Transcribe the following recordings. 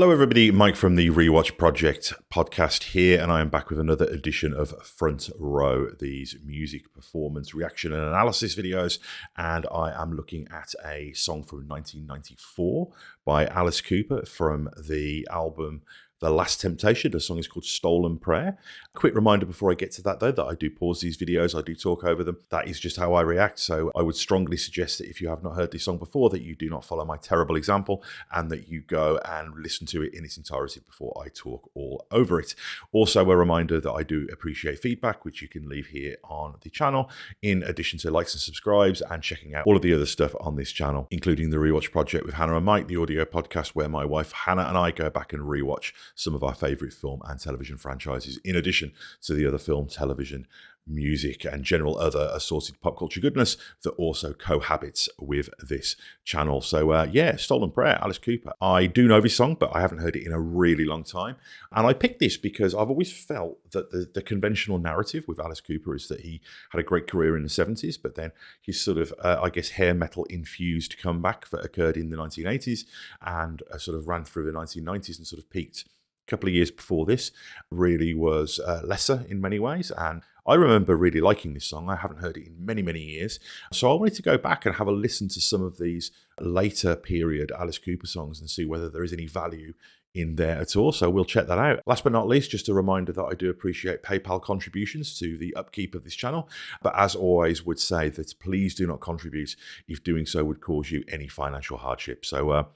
Hello everybody, Mike from the Rewatch Project Podcast here, and I am back with another edition of Front Row, these music performance reaction and analysis videos, and I am looking at a song from 1994 by Alice Cooper from the album The Last Temptation. The song is called Stolen Prayer. A quick reminder before I get to that though, that I do pause these videos, I do talk over them. That is just how I react, so I would strongly suggest that if you have not heard this song before, that you do not follow my terrible example and that you go and listen to it in its entirety before I talk all over it. Also a reminder that I do appreciate feedback, which you can leave here on the channel, in addition to likes and subscribes and checking out all of the other stuff on this channel, including the Rewatch Project with Hannah and Mike, the audio podcast where my wife Hannah and I go back and rewatch some of our favourite film and television franchises, in addition to the other film, television, music, and general other assorted pop culture goodness that also cohabits with this channel. So yeah, Stolen Prayer, Alice Cooper. I do know this song, but I haven't heard it in a really long time. And I picked this because I've always felt that the conventional narrative with Alice Cooper is that he had a great career in the 70s, but then his sort of, I guess, hair metal infused comeback that occurred in the 1980s and sort of ran through the 1990s and sort of peaked a couple of years before this, really was lesser in many ways. And I remember really liking this song. I haven't heard it in many, many years. So I wanted to go back and have a listen to some of these later period Alice Cooper songs and see whether there is any value in there at all. So we'll check that out. Last but not least, just a reminder that I do appreciate PayPal contributions to the upkeep of this channel. But as always, would say that please do not contribute if doing so would cause you any financial hardship. So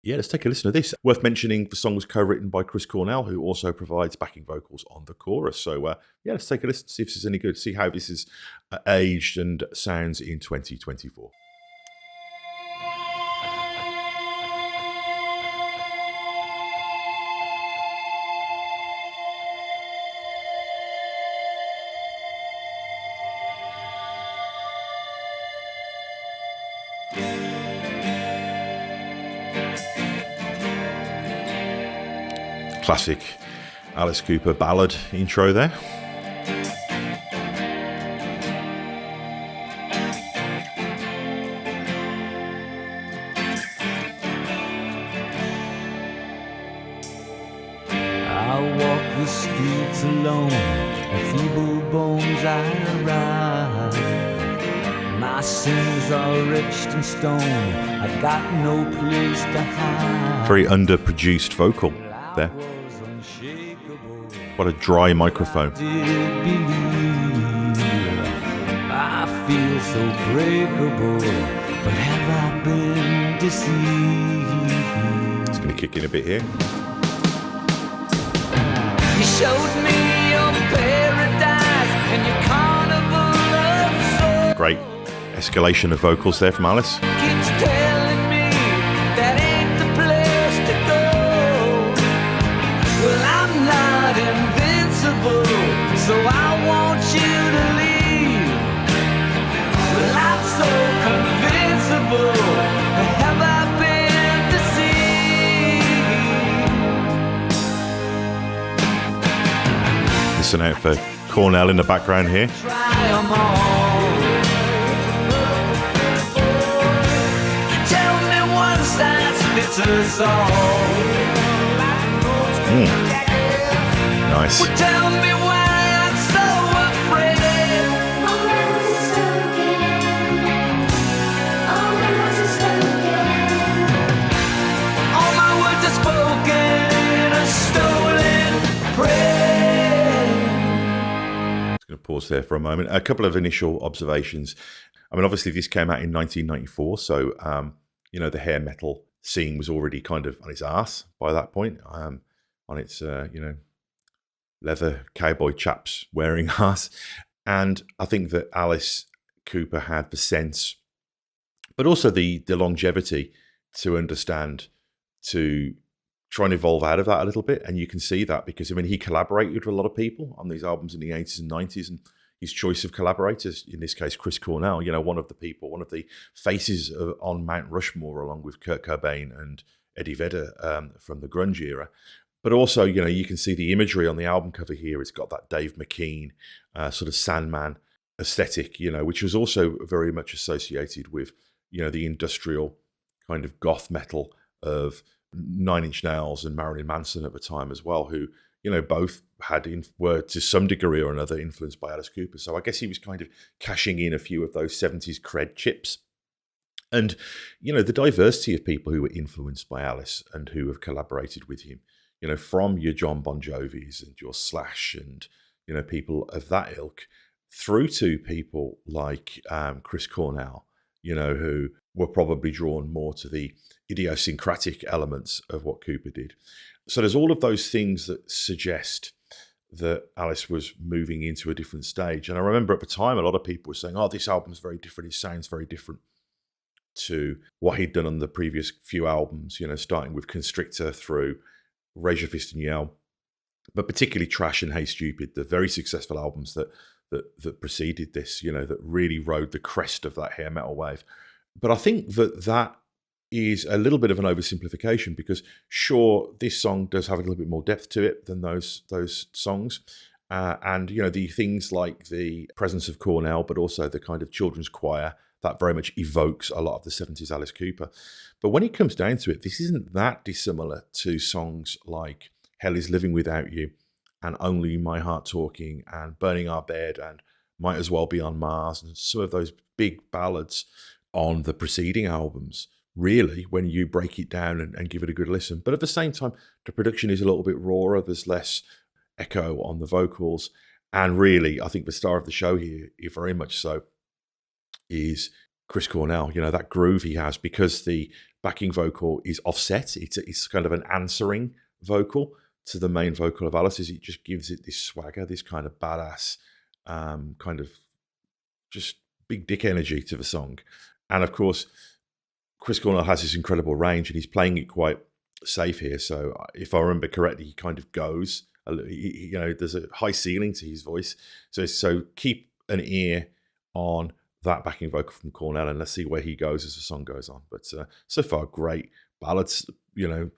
yeah, let's take a listen to this. Worth mentioning, the song was co-written by Chris Cornell, who also provides backing vocals on the chorus. So yeah, let's take a listen, see if this is any good, see how this is aged and sounds in 2024. Classic Alice Cooper ballad intro there. I walk the streets alone, with feeble bones I ride. My sins are etched in stone, I've got no place to hide. Very underproduced vocal there. What a dry microphone. I feel so breakable, but have I been deceived? It's going to kick in a bit here. You showed me your paradise and your carnival of soul. Great escalation of vocals there from Alice. Keeps telling me that ain't the place to go. Well, I'm not invincible, so I want you to leave. Well, I'm so convincible. Have I been deceived? Listen out for Cornell in the background here. Try 'em all. You tell me one size fits us all. Nice. Well, tell me why I'm so afraid. All my words are spoken, a stolen prayer. Just going to pause there for a moment. A couple of initial observations. I mean, obviously this came out in 1994, so you know, the hair metal scene was already kind of on its arse by that point. On its you know, leather cowboy chaps wearing ass. And I think that Alice Cooper had the sense, but also the longevity to understand, to try and evolve out of that a little bit. And you can see that because, I mean, he collaborated with a lot of people on these albums in the 80s and 90s, and his choice of collaborators, in this case, Chris Cornell, you know, one of the faces on Mount Rushmore, along with Kurt Cobain and Eddie Vedder from the grunge era. But also, you know, you can see the imagery on the album cover here. It's got that Dave McKean sort of Sandman aesthetic, you know, which was also very much associated with, you know, the industrial kind of goth metal of Nine Inch Nails and Marilyn Manson at the time as well, who, you know, both were to some degree or another influenced by Alice Cooper. So I guess he was kind of cashing in a few of those 70s cred chips. And, you know, the diversity of people who were influenced by Alice and who have collaborated with him, you know, from your John Bon Jovis and your Slash and, you know, people of that ilk, through to people like Chris Cornell, you know, who were probably drawn more to the idiosyncratic elements of what Cooper did. So there's all of those things that suggest that Alice was moving into a different stage. And I remember at the time, a lot of people were saying, oh, this album's very different. It sounds very different to what he'd done on the previous few albums, you know, starting with Constrictor through Raise Your Fist and Yell, but particularly Trash and Hey Stupid, the very successful albums that preceded this, you know, that really rode the crest of that hair metal wave. But I think that is a little bit of an oversimplification, because sure, this song does have a little bit more depth to it than those songs. And, you know, the things like the presence of Cornell, but also the kind of children's choir, that very much evokes a lot of the 70s Alice Cooper. But when it comes down to it, this isn't that dissimilar to songs like Hell Is Living Without You and Only My Heart Talking and Burning Our Bed and Might As Well Be on Mars and some of those big ballads on the preceding albums, really, when you break it down and give it a good listen. But at the same time, the production is a little bit rawer. There's less echo on the vocals. And really, I think the star of the show here, very much so, is Chris Cornell. You know, that groove he has, because the backing vocal is offset. It's kind of an answering vocal to the main vocal of Alice's. It just gives it this swagger, this kind of badass, kind of just big dick energy to the song. And of course, Chris Cornell has this incredible range, and he's playing it quite safe here. So if I remember correctly, he kind of goes, you know, there's a high ceiling to his voice. So keep an ear on that backing vocal from Cornell, and let's see where he goes as the song goes on. But so far, great ballads, you know,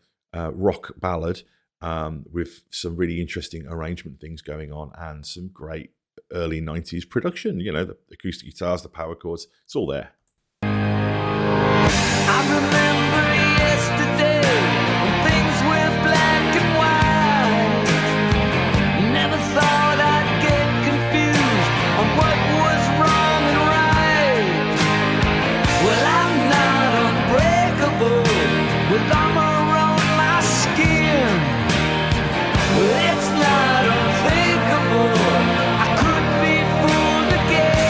rock ballad with some really interesting arrangement things going on and some great early 90s production. You know, the acoustic guitars, the power chords, it's all there. I remember yesterday when things were black and white. Never thought I'd get confused on what was wrong and right. Well, I'm not unbreakable with armor on my skin. It's not unthinkable I could be fooled again.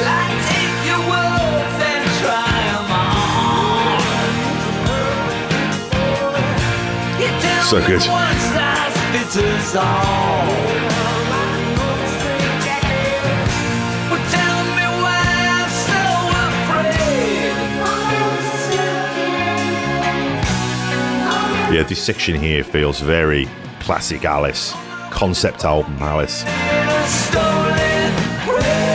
I take your words and try 'em on. You tell So good. me one size fits us all. Well, tell me why I'm so afraid. Yeah, this section here feels very classic Alice, concept album Alice. Stolen prey.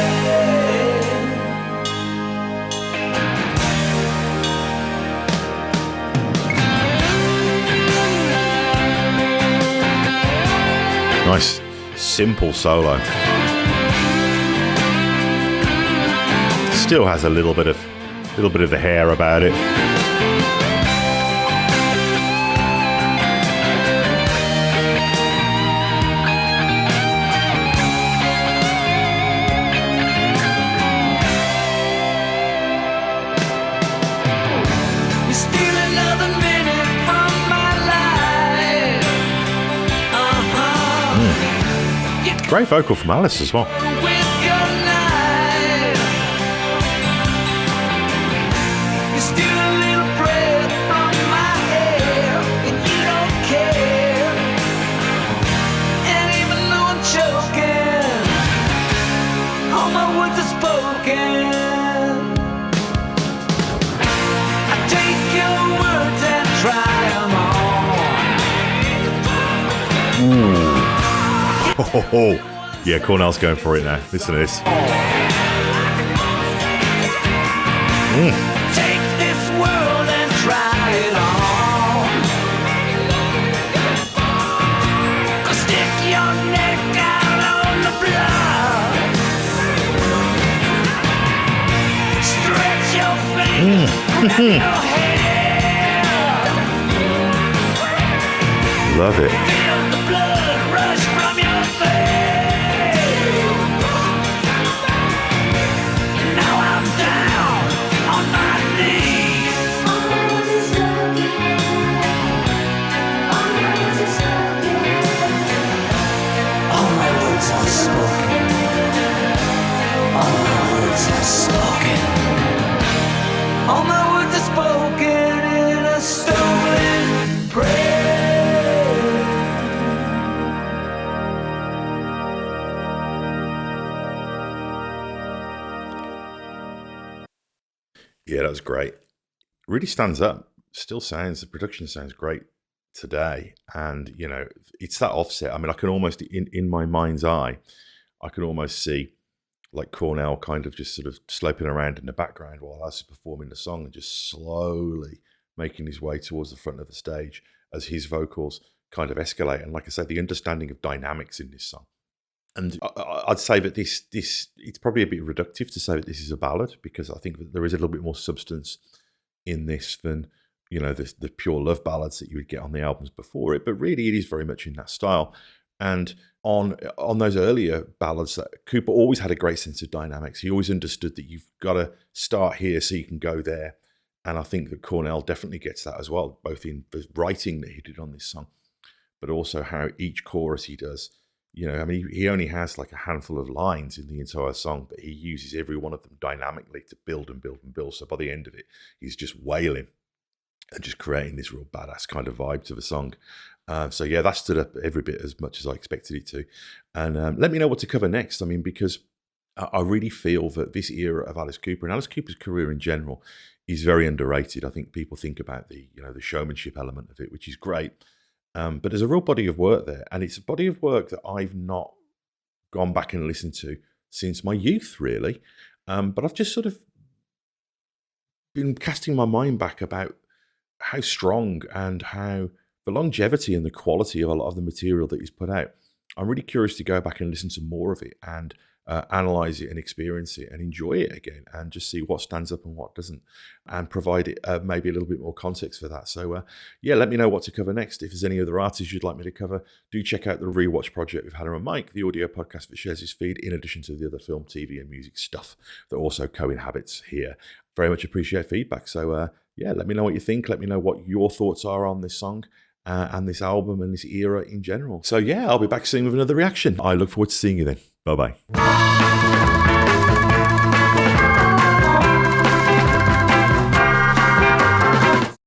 Nice, simple solo. Still has a little bit of the hair about it. You steal another minute from my life. Great vocal from Alice as well. With your knife, you steal a little breath from my hair, and you don't care. And even though I'm choking, all my words are spoken. I take your words and try 'em on. Oh, yeah, Cornell's going for it now. Listen to this. Take this world and try it on. Go stick your neck out on the block. Straight Love it. Feel the blood rush from your face. Now I'm down on my knees. All my words are spoken. All my words are spoken. All my words are spoken. All my words are spoken. All my words are spoken in a stolen prayer. Yeah, that was great. Really stands up. Still sounds, the production sounds great today. And, you know, it's that offset. I mean, I can almost, in my mind's eye, I can almost see like Cornell kind of just sort of sloping around in the background while I was performing the song and just slowly making his way towards the front of the stage as his vocals kind of escalate. And like I said, the understanding of dynamics in this song. And I'd say that this it's probably a bit reductive to say that this is a ballad, because I think that there is a little bit more substance in this than, you know, the pure love ballads that you would get on the albums before it. But really, it is very much in that style. And on those earlier ballads, that Cooper always had a great sense of dynamics. He always understood that you've got to start here so you can go there. And I think that Cornell definitely gets that as well, both in the writing that he did on this song, but also how each chorus he does. You know, I mean, he only has like a handful of lines in the entire song, but he uses every one of them dynamically to build and build and build. So by the end of it, he's just wailing and just creating this real badass kind of vibe to the song. So yeah, that stood up every bit as much as I expected it to. And let me know what to cover next. I mean, because I really feel that this era of Alice Cooper and Alice Cooper's career in general is very underrated. I think people think about the showmanship element of it, which is great. But there's a real body of work there, and it's a body of work that I've not gone back and listened to since my youth, really. But I've just sort of been casting my mind back about how strong and how the longevity and the quality of a lot of the material that he's put out. I'm really curious to go back and listen to more of it and analyze it and experience it and enjoy it again and just see what stands up and what doesn't, and provide it maybe a little bit more context for that. So yeah, let me know what to cover next. If there's any other artists you'd like me to cover, do check out the Rewatch Project with Hannah and Mike, the audio podcast that shares his feed in addition to the other film, TV and music stuff that also co-inhabits here. Very much appreciate feedback. So yeah, let me know what you think. Let me know what your thoughts are on this song and this album and this era in general. So yeah, I'll be back soon with another reaction. I look forward to seeing you then. Bye-bye.